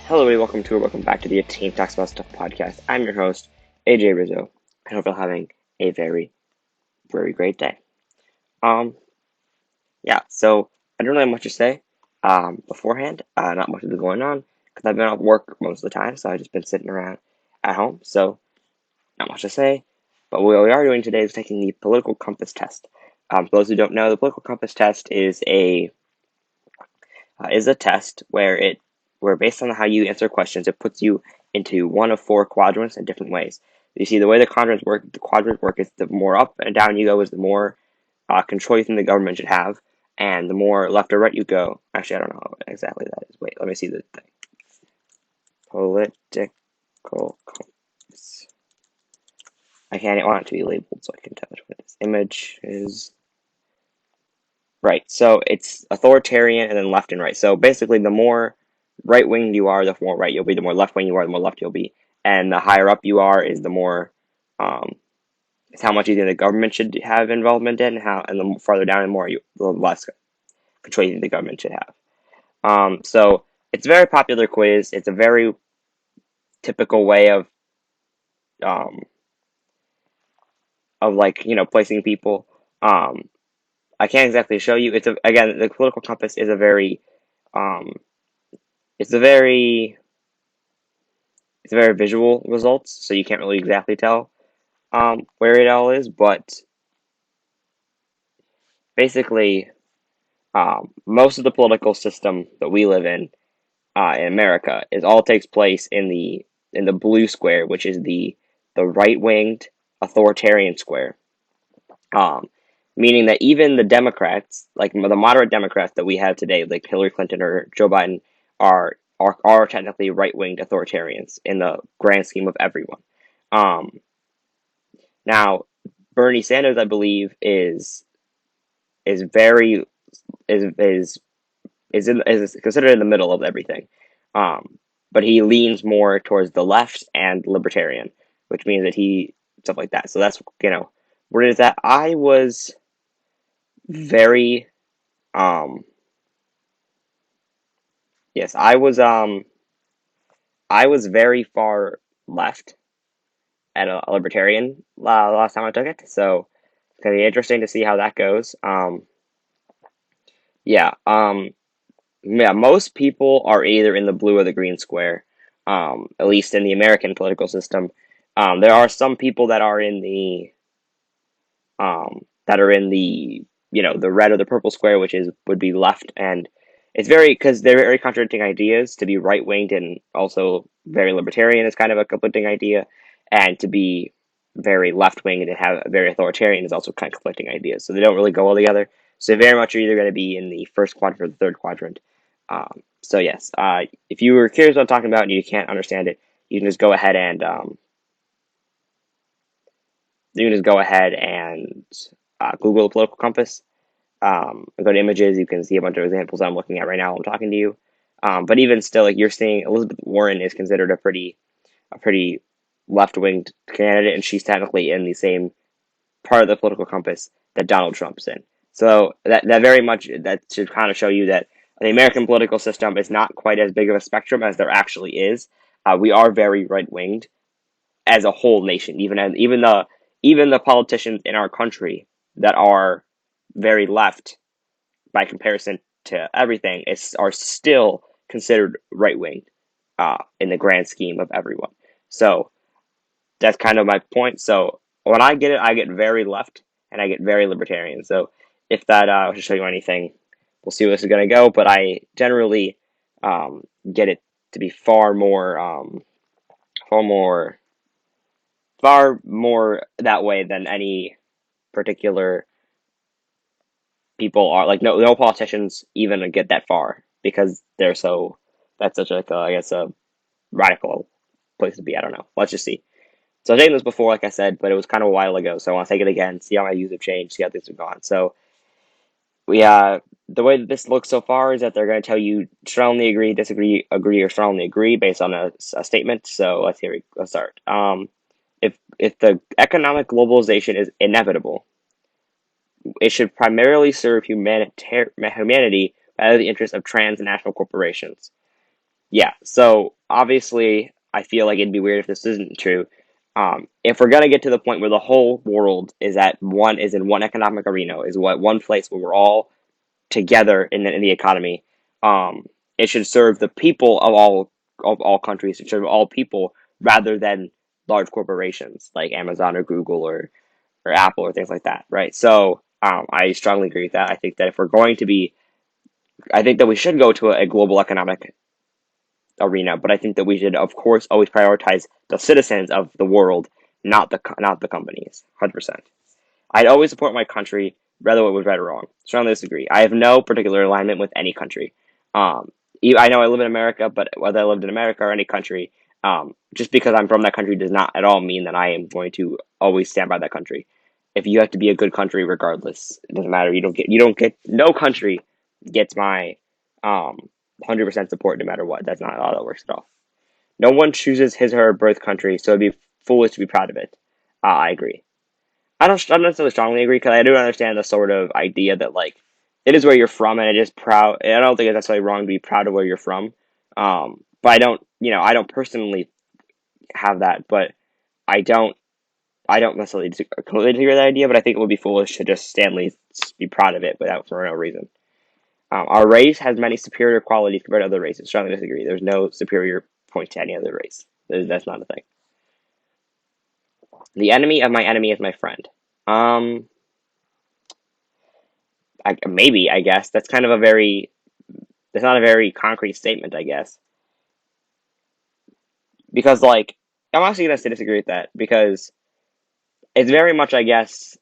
Hello, everybody. Welcome back to the Team Talks About Stuff podcast. I'm your host, AJ Rizzo. I hope you're having a very, very great day. So I don't really have much to say beforehand. Not much has been going on because I've been off work most of the time, so I've just been sitting around at home. So not much to say. But what we are doing today is taking the political compass test. For those who don't know, the political compass test is a test where based on how you answer questions, it puts you into one of four quadrants in different ways. You see, the way the quadrants work is the more up and down you go is the more control you think the government should have, and the more left or right you go. Actually, I don't know how exactly that is. Wait, let me see the thing. Political compass. I can't want it to be labeled so I can tell which one it is. Image is right. So it's authoritarian and then left and right. So basically, the more right winged you are, the more right you'll be. The more left wing you are, the more left you'll be. And the higher up you are is the more is how much you think the government should have involvement in. And the farther down, the less control you think the government should have. So it's a very popular quiz. It's a very typical way um, of placing people. Um, I can't exactly show you. Again, the political compass is a very um, it's a very it's a very visual results, so you can't really exactly tell where it all is. But basically, most of the political system that we live in America is all takes place in the blue square, which is the right winged authoritarian square. Um, Meaning that even the Democrats, like the moderate Democrats that we have today, like Hillary Clinton or Joe Biden, are technically right winged authoritarians in the grand scheme of everyone. Um, Now, Bernie Sanders, I believe, is very is is considered in the middle of everything. Um, but he leans more towards the left and libertarian, which means that he stuff like that. So that's where it is that I was very um yes I was very far left at a libertarian last time I took it. So it's gonna be interesting to see how that goes. Yeah. Yeah, most people are either in the blue or the green square, at least in the American political system. There are some people that are in the the red or the purple square, which is would be left, and it's very because they're very contradicting ideas. To be right winged and also very libertarian is kind of a conflicting idea, and to be very left wing and have very authoritarian is also kind of conflicting ideas. So they don't really go well together. So very much you're either going to be in the first quadrant or the third quadrant. So yes, if you were curious what I'm talking about and you can't understand it, you can just go ahead and Google the political compass. Go to images. You can see a bunch of examples I'm looking at right now while I'm talking to you. But even still, like you're seeing, Elizabeth Warren is considered a pretty left-winged candidate, and she's technically in the same part of the political compass that Donald Trump's in. So that very much that should kind of show you that the American political system is not quite as big of a spectrum as there actually is. We are very right-winged as a whole nation, even the politicians in our country that are very left by comparison to everything are still considered right wing in the grand scheme of everyone. So that's kind of my point. So when I get it, I get very left and I get very libertarian. So if that should show you anything, we'll see where this is going to go. But I generally get it to be far more, far more that way than any particular people are. Like no politicians even get that far because that's such like I guess a radical place to be. I don't know. Let's just see. So I've taken this before, like I said, but it was kind of a while ago. So I want to take it again, see how my views have changed, see how things have gone. So we the way that this looks so far is that they're going to tell you strongly agree, disagree, agree, or strongly agree based on a statement. So let's start. If the economic globalization is inevitable, it should primarily serve humanity rather than the interests of transnational corporations. Yeah, so obviously, I feel like it'd be weird if this isn't true. If we're gonna get to the point where the whole world is in one economic arena, is what one place where we're all together in the economy, um, it should serve the people of all countries. It should serve all people rather than large corporations like Amazon or Google or Apple or things like that, right? So I strongly agree with that. I think that if we're going to be, I think that we should go to a global economic arena, but I think that we should, of course, always prioritize the citizens of the world, not the companies. 100%. I'd always support my country, whether it was right or wrong. Strongly disagree. I have no particular alignment with any country. Um, I know I live in America, but whether I lived in America or any country, just because I'm from that country does not at all mean that I am going to always stand by that country. If you have to be a good country, regardless, it doesn't matter. No country gets my 100% support no matter what. That's not how that works at all. No one chooses his or her birth country, so it'd be foolish to be proud of it. I agree. I don't necessarily strongly agree because I do understand the sort of idea that like it is where you're from and it is proud. I don't think it's necessarily wrong to be proud of where you're from. But I don't personally have that. But I don't, I don't necessarily completely agree with that idea. But I think it would be foolish to just stanley be proud of it without for no reason. Our race has many superior qualities compared to other races. Strongly disagree. There's no superior point to any other race. That's not a thing. The enemy of my enemy is my friend. Um, maybe I guess that's kind of a very It's not a very concrete statement, I guess, because like I'm actually gonna say disagree with that because it's very much, I guess,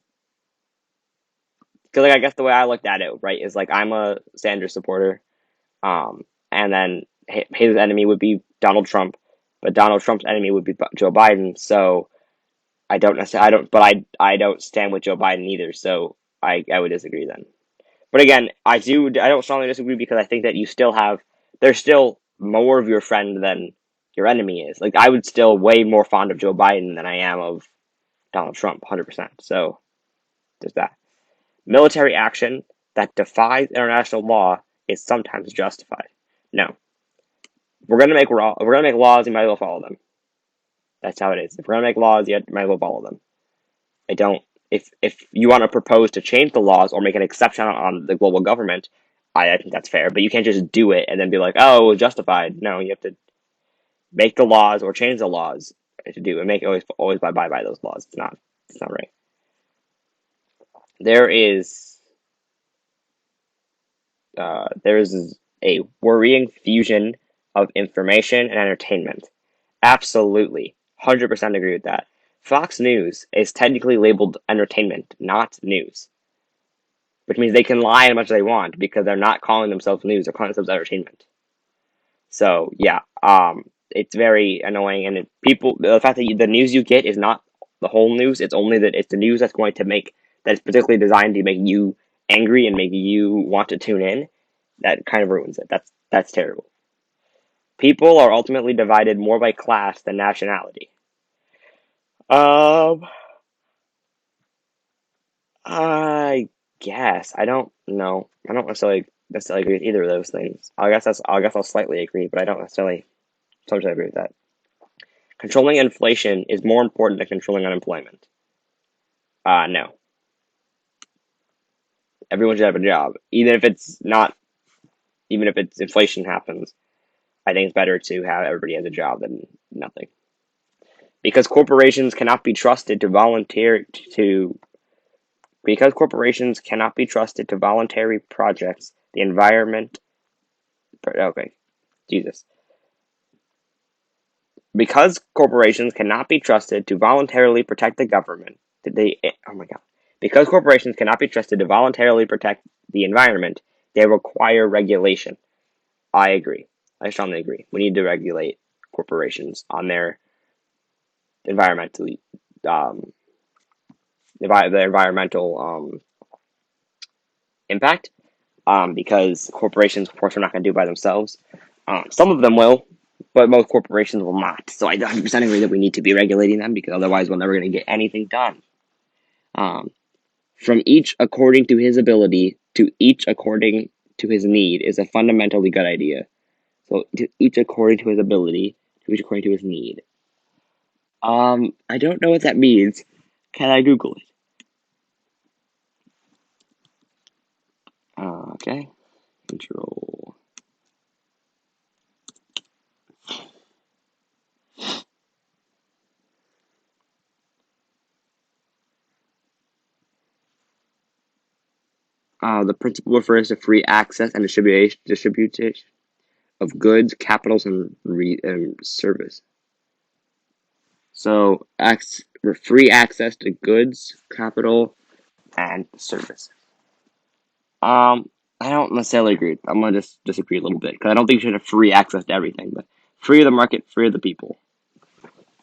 because like I guess the way I looked at it, right, is like I'm a Sanders supporter, and then his enemy would be Donald Trump, but Donald Trump's enemy would be Joe Biden. So I don't stand with Joe Biden either. So I would disagree then. But again, I don't strongly disagree because I think that there's still more of your friend than your enemy is. Like I would still way more fond of Joe Biden than I am of Donald Trump, 100%. So there's that. Military action that defies international law is sometimes justified. No, we're gonna make laws. You might as well follow them. That's how it is. If we're gonna make laws, you might as well follow them. I don't. If you want to propose to change the laws or make an exception on the global government, I think that's fair. But you can't just do it and then be like, oh, it was justified. No, you have to make the laws or change the laws to do and make always by those laws. It's not right. There is there is a worrying fusion of information and entertainment. Absolutely, 100% agree with that. Fox News is technically labeled entertainment, not news, which means they can lie as much as they want because they're not calling themselves news; they're calling themselves entertainment. So yeah, it's very annoying, and the fact that the news you get is not the whole news; it's the news that is particularly designed to make you angry and make you want to tune in. That kind of ruins it. That's terrible. People are ultimately divided more by class than nationality. Um, I guess I don't know. I don't necessarily agree with either of those things. I guess I'll slightly agree, but I don't necessarily totally agree with that. Controlling inflation is more important than controlling unemployment. No. Everyone should have a job, even if it's inflation happens. I think it's better to have everybody has a job than nothing. Because corporations cannot be trusted to because corporations cannot be trusted to voluntary projects. The environment. Okay, Jesus. Because corporations cannot be trusted to voluntarily protect the government, oh my god. Because corporations cannot be trusted to voluntarily protect the environment, they require regulation. I agree. I strongly agree. We need to regulate corporations on their environmentally um the environmental impact. Because corporations, of course, are not going to do it by themselves. Some of them will, but most corporations will not. So I 100% agree that we need to be regulating them because otherwise we're never going to get anything done. Um, from each according to his ability to each according to his need is a fundamentally good idea. So to each according to his ability, to each according to his need. I don't know what that means. Can I Google it? Okay. Control. The principle refers to free access and distribution of goods, capitals, and service. So, free access to goods, capital, and service. I don't necessarily agree. I'm gonna just disagree a little bit because I don't think you should have free access to everything. But free of the market, free of the people.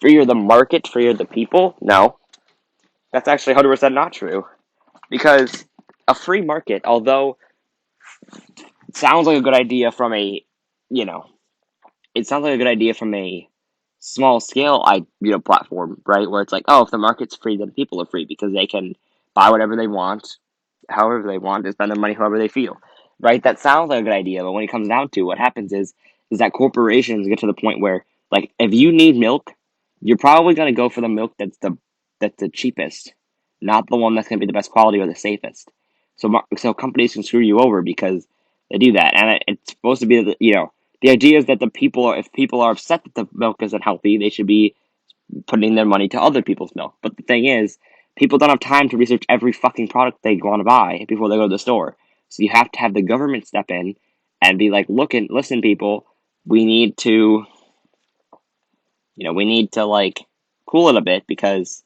Free of the market, free of the people. No, that's actually 100% not true. Because a free market, although it sounds like a good idea from a, you know, it sounds like a good idea from a small scale, platform, right? Where it's like, oh, if the market's free, then people are free because they can buy whatever they want, however they want, to spend their money however they feel, right? That sounds like a good idea, but when it comes down to what happens is that corporations get to the point where, like, if you need milk, you're probably gonna go for the milk that's the cheapest, not the one that's gonna be the best quality or the safest. So companies can screw you over because they do that, and it's supposed to be the idea is that if people are upset that the milk isn't healthy, they should be putting their money to other people's milk. But the thing is, people don't have time to research every fucking product they want to buy before they go to the store. So you have to have the government step in and be like, listen, people, we need to, like cool it a bit because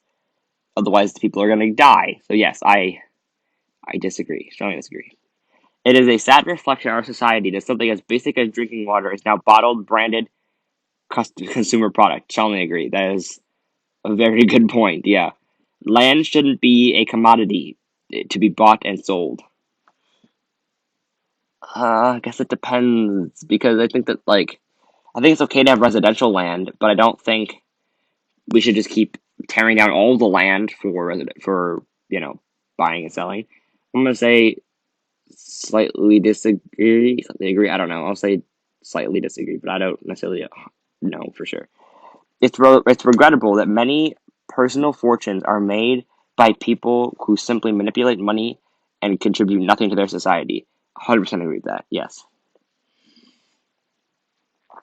otherwise the people are going to die. So yes, I disagree, strongly disagree. It is a sad reflection of our society that something as basic as drinking water is now bottled, branded, consumer product. Strongly agree. That is a very good point. Yeah, land shouldn't be a commodity to be bought and sold. I guess it depends because I think it's okay to have residential land, but I don't think we should just keep tearing down all the land for buying and selling. I'm gonna say slightly disagree, slightly agree. I don't know. I'll say slightly disagree, but I don't necessarily know for sure. It's regrettable that many personal fortunes are made by people who simply manipulate money and contribute nothing to their society. 100% agree with that. Yes.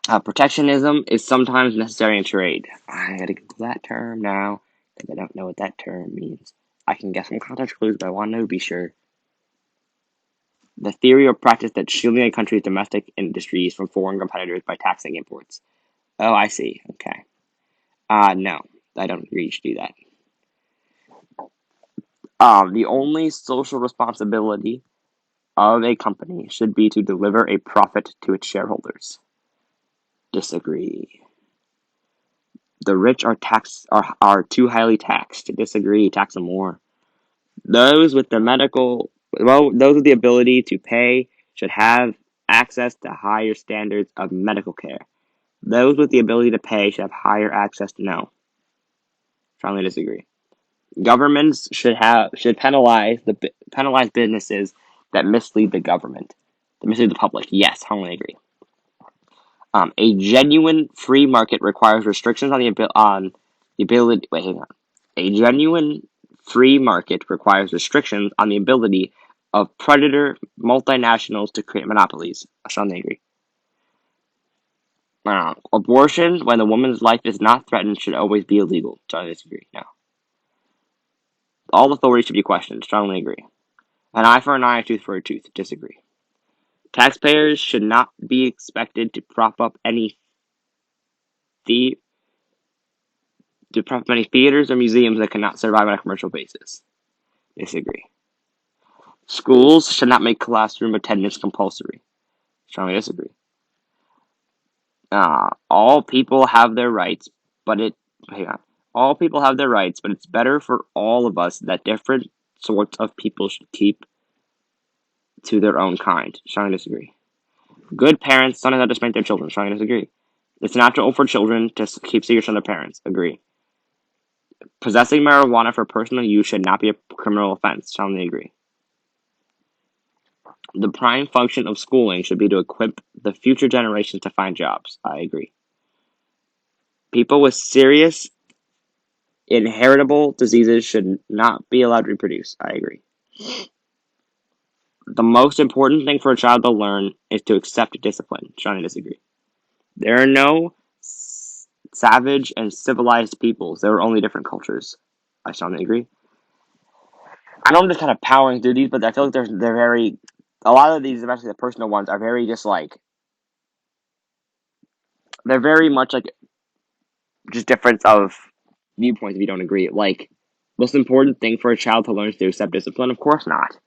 Protectionism is sometimes necessary in trade. I gotta Google that term now because I don't know what that term means. I can guess some context clues, but I want to know to be sure. The theory or practice that shielding a country's domestic industries from foreign competitors by taxing imports. Oh, I see. Okay. No, I don't agree you should do that. The only social responsibility of a company should be to deliver a profit to its shareholders. Disagree. The rich are too highly taxed. Disagree. Tax them more. Those with those with the ability to pay should have access to higher standards of medical care. Those with the ability to pay should have higher access to no. Strongly disagree. Governments should penalize businesses that mislead the government, that mislead the public. Yes, strongly agree. A genuine free market requires restrictions on the ability. Wait, hang on. A genuine free market requires restrictions on the ability of predator multinationals to create monopolies. I strongly agree. Abortion, when a woman's life is not threatened, should always be illegal. Strongly disagree. No. All authority should be questioned. Strongly agree. An eye for an eye, a tooth for a tooth. Disagree. Taxpayers should not be expected to prop up the many theaters or museums that cannot survive on a commercial basis. Disagree. Schools should not make classroom attendance compulsory. Strongly disagree. All people have their rights, but hang on. All people have their rights, but it's better for all of us that different sorts of people should keep to their own kind. Strongly disagree. Good parents don't have to spank their children. Strongly disagree. It's natural for children to keep secrets from their parents. Agree. Possessing marijuana for personal use should not be a criminal offense. Strongly agree. The prime function of schooling should be to equip the future generations to find jobs. I agree. People with serious inheritable diseases should not be allowed to reproduce. I agree. The most important thing for a child to learn is to accept discipline. Strongly disagree. There are no savage and civilized peoples. There are only different cultures. I strongly agree. I know I'm just kind of powering through these, but I feel like they're very. A lot of these, especially the personal ones, are very just like they're very much like just difference of viewpoints if you don't agree. Like, most important thing for a child to learn is to accept discipline? Of course not.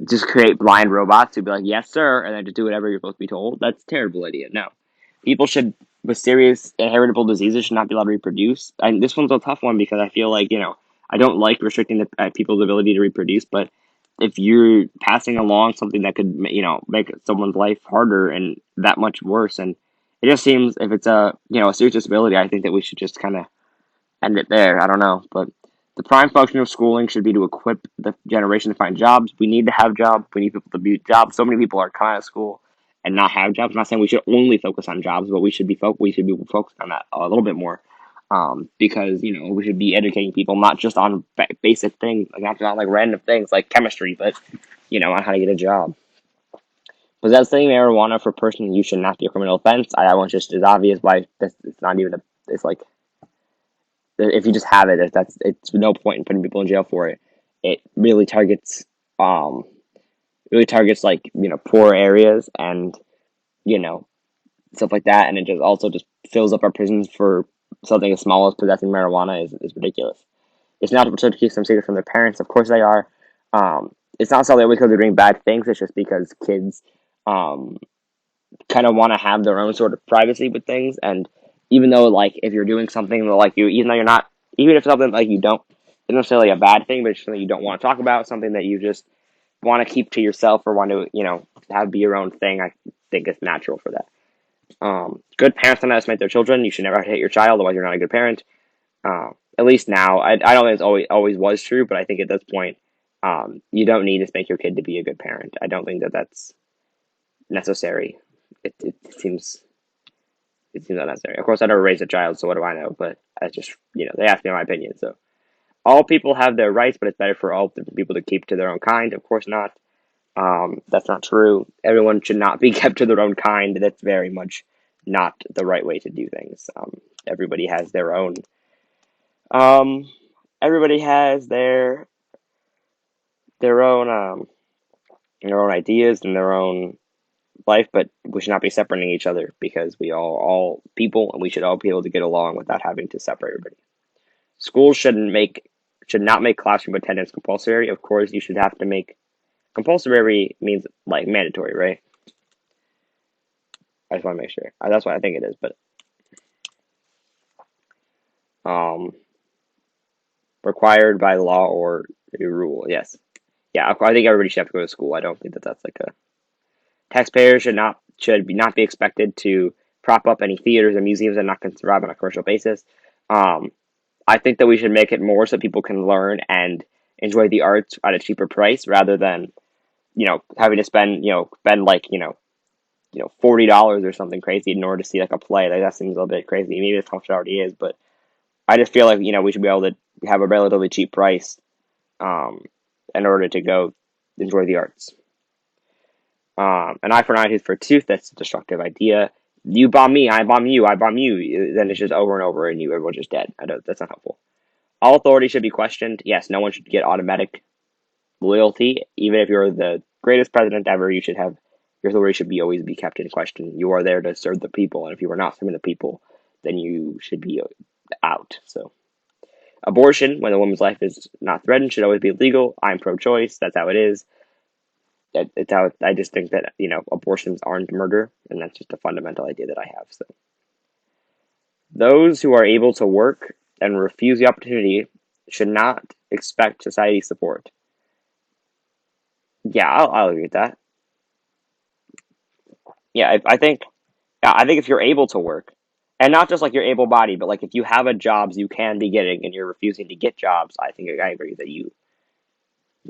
Just create blind robots who be like, yes, sir, and then just do whatever you're supposed to be told. That's a terrible idea. No. People should, with serious inheritable diseases, should not be allowed to reproduce. And this one's a tough one because I feel like, I don't like restricting people's ability to reproduce, but if you're passing along something that could, make someone's life harder and that much worse, and it just seems if it's a serious disability, I think that we should just kind of end it there. I don't know, but the prime function of schooling should be to equip the generation to find jobs. We need to have jobs. We need people to be jobs. So many people are coming out of school and not have jobs. I'm not saying we should only focus on jobs, but we should be focused on that a little bit more. Because we should be educating people not just on basic things, like not just on like random things like chemistry, but on how to get a job. Possessing marijuana for personal use should not be a criminal offense. I want just as obvious why it's not even a. It's like if you just have it, it's no point in putting people in jail for it. It um really targets like poor areas and you know stuff like that, and it just also just fills up our prisons for something as small as possessing marijuana is ridiculous. It's not to keep them secret from their parents. Of course they are. It's not solely because they're doing bad things. It's just because kids um, kind of want to have their own sort of privacy with things. And even though, like, if you're doing something that, like, even though you're not, even if something like you don't, it's necessarily a bad thing, but it's something you don't want to talk about, something that you just want to keep to yourself or want to, have be your own thing. I think it's natural for that. Good parents don't estimate their children. You should never hate your child, otherwise you're not a good parent. At least now, I don't think it's always was true, but I think at this point, you don't need to make your kid to be a good parent. I don't think that that's necessary. It seems unnecessary. Of course, I never raised a child, so what do I know? But I just, they asked me my opinion. So all people have their rights, but it's better for all different people to keep to their own kind. Of course not. That's not true. Everyone should not be kept to their own kind. That's very much not the right way to do things. Everybody has their own. Um, everybody has their own their own ideas and their own life, but we should not be separating each other because we all people and we should all be able to get along without having to separate everybody. Schools should not make classroom attendance compulsory. Of course, you should have to make compulsory means like mandatory, right? I just want to make sure. That's what I think it is, but um, required by law or a rule. Yes, yeah. I think everybody should have to go to school. I don't think that that's like a taxpayers should not be expected to prop up any theaters and museums that not can survive on a commercial basis. Um, I think that we should make it more so people can learn and enjoy the arts at a cheaper price rather than having to spend like $40 or something crazy in order to see like a play. Like that seems a little bit crazy. Maybe that's how much it already is, but I just feel like we should be able to have a relatively cheap price um, in order to go enjoy the arts. An eye for an eye, tooth for a tooth. That's a destructive idea. You bomb me, I bomb you, I bomb you. Then it's just over and over, and everyone's just dead. That's not helpful. All authority should be questioned. Yes, no one should get automatic loyalty. Even if you're the greatest president ever, you should have your authority should be always be kept in question. You are there to serve the people, and if you are not serving the people, then you should be out. So, abortion, when a woman's life is not threatened, should always be legal. I'm pro-choice. That's how it is. It's how I just think that abortions aren't murder, and that's just a fundamental idea that I have. So, those who are able to work and refuse the opportunity should not expect society's support. Yeah, I'll agree with that. Yeah, I think if you're able to work, and not just like you're able bodied, but like if you have a jobs you can be getting and you're refusing to get jobs, I think I agree that you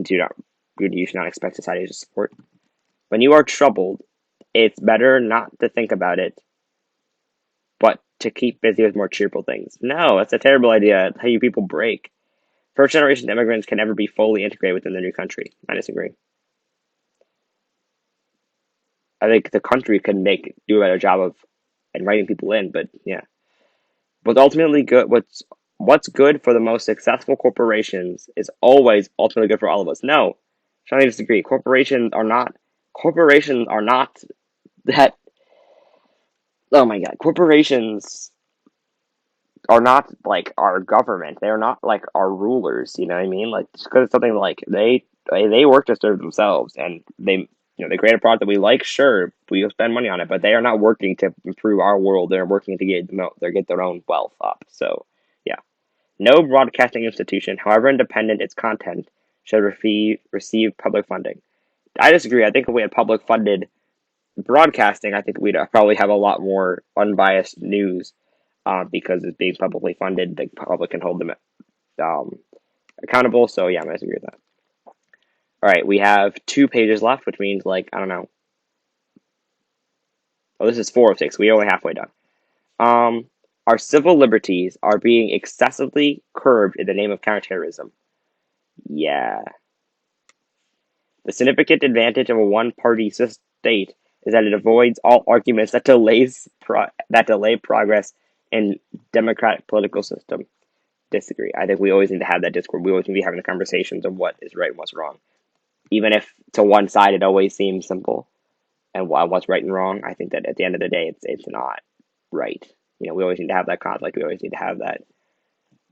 do not. you should not expect society to support. When you are troubled, it's better not to think about it, but to keep busy with more cheerful things. No, that's a terrible idea. It's how you people break. First generation immigrants can never be fully integrated within their new country. I disagree. I think the country could do a better job of inviting people in, but yeah. What's ultimately good what's good for the most successful corporations is always ultimately good for all of us. No, strongly disagree. Corporations are not that. Oh my god, corporations are not like our government. They are not like our rulers. You know what I mean? Like just because it's something like they work to serve themselves, and they create a product that we like. Sure, we spend money on it, but they are not working to improve our world. They're working to get their own wealth up. So yeah, no broadcasting institution, however independent its content, should receive public funding. I disagree. I think if we had public funded broadcasting, I think we'd probably have a lot more unbiased news because it's being publicly funded. The public can hold them um, accountable. So yeah, I'm gonna agree with that. All right, we have 2 pages left, which means like I don't know. Oh, this is 4 of 6. We're only halfway done. Um, our civil liberties are being excessively curbed in the name of counterterrorism. Yeah, the significant advantage of a one-party state is that it avoids all arguments that delay progress in democratic political system. Disagree. I think we always need to have that discord. We always need to be having the conversations of what is right and what's wrong. Even if to one side it always seems simple and what's right and wrong, I think that at the end of the day it's not right. We always need to have that conflict. We always need to have that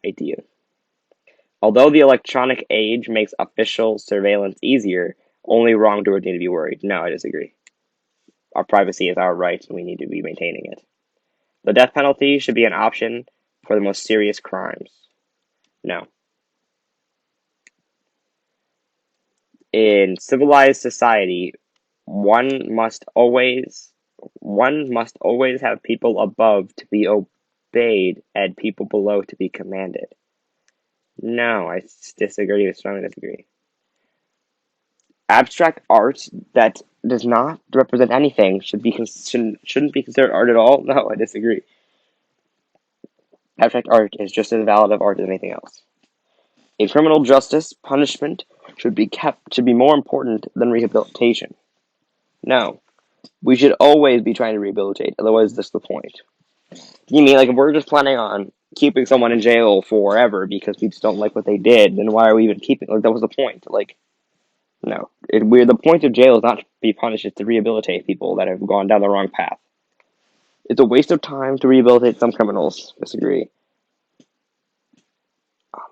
idea. Although the electronic age makes official surveillance easier, only wrongdoers need to be worried. No, I disagree. Our privacy is our right, and we need to be maintaining it. The death penalty should be an option for the most serious crimes. No. In civilized society, one must always one must always have people above to be obeyed and people below to be commanded. No, I disagree. Strongly disagree. Abstract art that does not represent anything shouldn't be considered art at all. No, I disagree. Abstract art is just as valid of art as anything else. In criminal justice, punishment should be more important than rehabilitation. No, we should always be trying to rehabilitate. Otherwise, that's the point. You mean like if we're just planning on keeping someone in jail forever because we just don't like what they did, then why are we even keeping? Like that was the point. Like no, the point of jail is not to be punished; it's to rehabilitate people that have gone down the wrong path. It's a waste of time to rehabilitate some criminals. Disagree.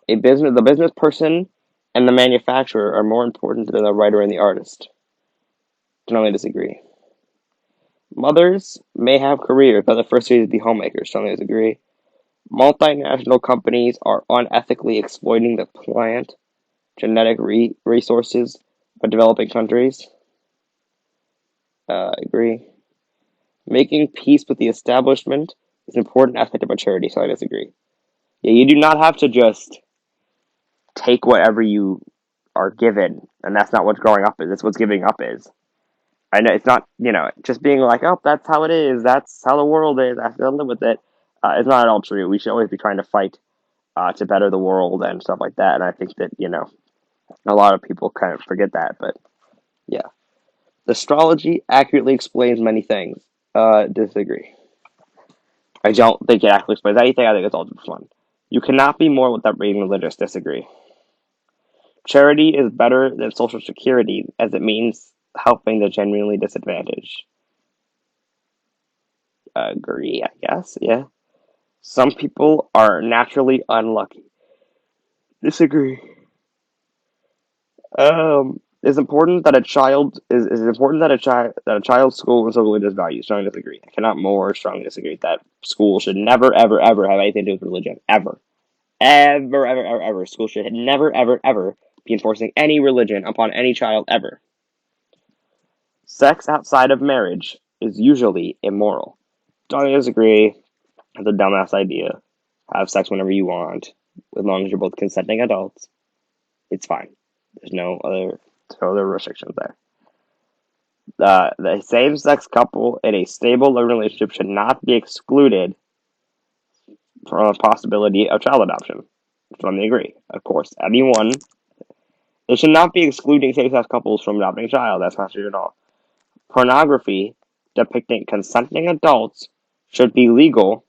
The business person and the manufacturer are more important than the writer and the artist. Can only disagree. Mothers may have careers, but the first duty is to be homemakers. Strongly disagree. Multinational companies are unethically exploiting the plant genetic resources of developing countries. Agree. Making peace with the establishment is an important aspect of maturity, so I disagree. Yeah, you do not have to just take whatever you are given, and that's not what growing up is. That's what giving up is. I know it's not, just being like, oh, that's how it is. That's how the world is. I have to live with it. It's not at all true. We should always be trying to fight to better the world and stuff like that. And I think that, a lot of people kind of forget that. But yeah. Astrology accurately explains many things. Disagree. I don't think it accurately explains anything. I think it's all just fun. You cannot be more without being religious. Disagree. Charity is better than social security as it means helping the genuinely disadvantaged. Agree, I guess. Yeah. Some people are naturally unlucky. Disagree. It's important that a child is important that a child's school and social religious values. Strongly disagree. I cannot more strongly disagree that school should never ever ever have anything to do with religion. Ever. Ever, ever, ever, ever. School should never, ever, ever be enforcing any religion upon any child ever. Sex outside of marriage is usually immoral. Strongly disagree. It's a dumbass idea. Have sex whenever you want, as long as you're both consenting adults. It's fine. There's no other So there are restrictions there. The same-sex couple in a stable living relationship should not be excluded from a possibility of child adoption. From the agree. Of course, anyone. It should not be excluding same-sex couples from adopting a child. That's not true at all. Pornography depicting consenting adults should be legal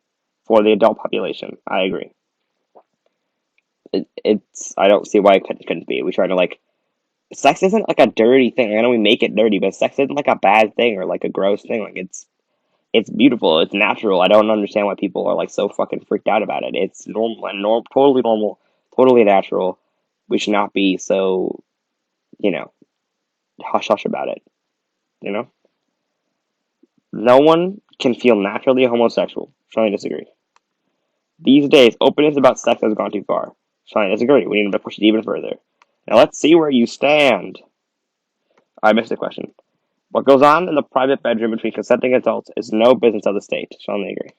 for the adult population. I agree. It's. I don't see why it couldn't be. We try to sex isn't like a dirty thing. I know we make it dirty, but sex isn't like a bad thing or like a gross thing. Like it's beautiful. It's natural. I don't understand why people are like so fucking freaked out about it. It's normal and totally normal, totally natural. We should not be so, you know, hush hush about it. You know, no one can feel naturally homosexual. Strongly disagree. These days, openness about sex has gone too far. Strongly disagree. We need to push it even further. Now let's see where you stand. I missed the question. What goes on in the private bedroom between consenting adults is no business of the state. Strongly agree.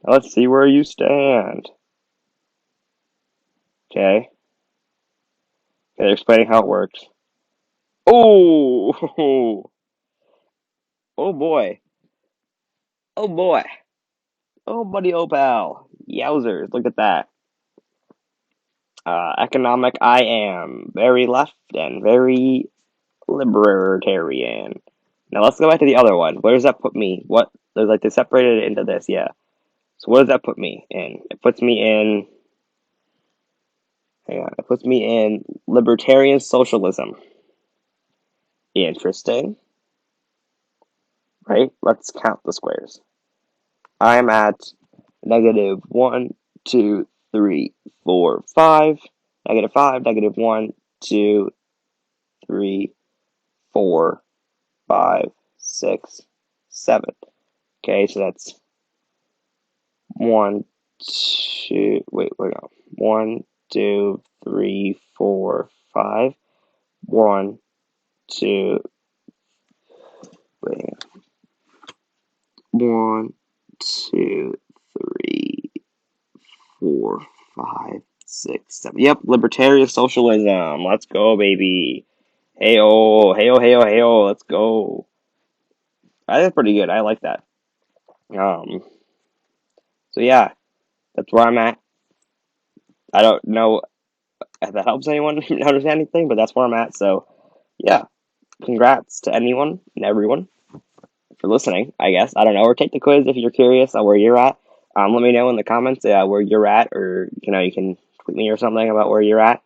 Now let's see where you stand. Okay. They're explaining how it works. Oh, oh boy. Oh boy. Oh buddy, oh pal. Yowzers, look at that. Economic I am. Very left and very libertarian. Now let's go back to the other one. Where does that put me? What? There's like they separated it into this, yeah. So what does that put me in? It puts me in. Hang on. It puts me in libertarian socialism. Interesting. Right? Let's count the squares. I'm at -1, 2, 3, 4, 5. -5, -1, 2, 3, 4, 5, 6, 7. Okay, so that's 1, 2. Wait, where go? 1, 2, 3, 4, 5. 1, 2. Wait. 1, 2, 3, 4, 5, 6, 7. Yep, libertarian socialism. Let's go, baby. Heyo, heyo, heyo, heyo. Let's go. That's pretty good. I like that. Um. So yeah, that's where I'm at. I don't know if that helps anyone understand anything, but that's where I'm at. So yeah, congrats to anyone and everyone for listening. I guess I don't know, or take the quiz if you're curious on where you're at. Let me know in the comments where you're at, or you can tweet me or something about where you're at.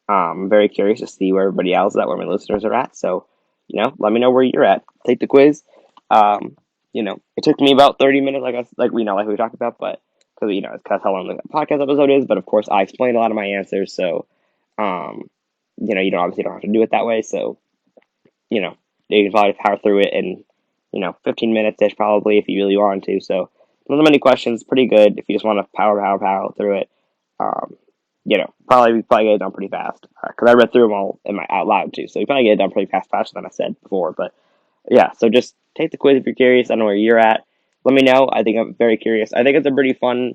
I'm very curious to see where everybody else is at, where my listeners are at. So, let me know where you're at. Take the quiz. It took me about 30 minutes, I guess, like we talked about, but because it's kind of how long the podcast episode is. But of course, I explained a lot of my answers, so obviously don't have to do it that way. So, you can probably power through it in 15 minutes ish, probably, if you really want to. So, not many questions, pretty good if you just want to power through it. Probably get it done pretty fast because I read through them all in my out loud too. So you probably get it done pretty faster than I said before. But yeah, so just take the quiz if you're curious. I don't know where you're at. Let me know. I think I'm very curious. I think it's a pretty fun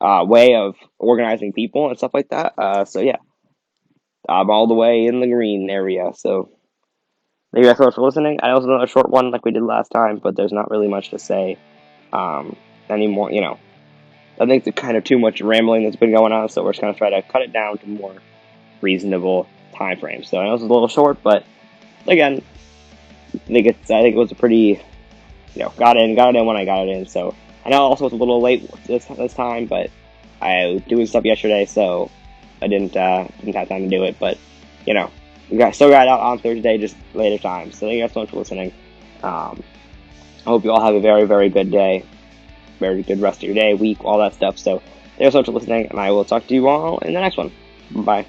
way of organizing people and stuff like that. So yeah, I'm all the way in the green area. So thank you guys so much for listening. I know it's another short one like we did last time, but there's not really much to say anymore. I think it's kind of too much rambling that's been going on, so we're just going to try to cut it down to more reasonable time frame. So I know this is a little short, but again, I think it was a pretty, got it in when I got it in. So I know also it's a little late this time, but I was doing stuff yesterday, so I didn't have time to do it. But still got it out on Thursday, just later time. So thank you guys so much for listening. I hope you all have a very, very good day. Very good rest of your day, week, all that stuff. So thanks so much for listening, and I will talk to you all in the next one. Bye.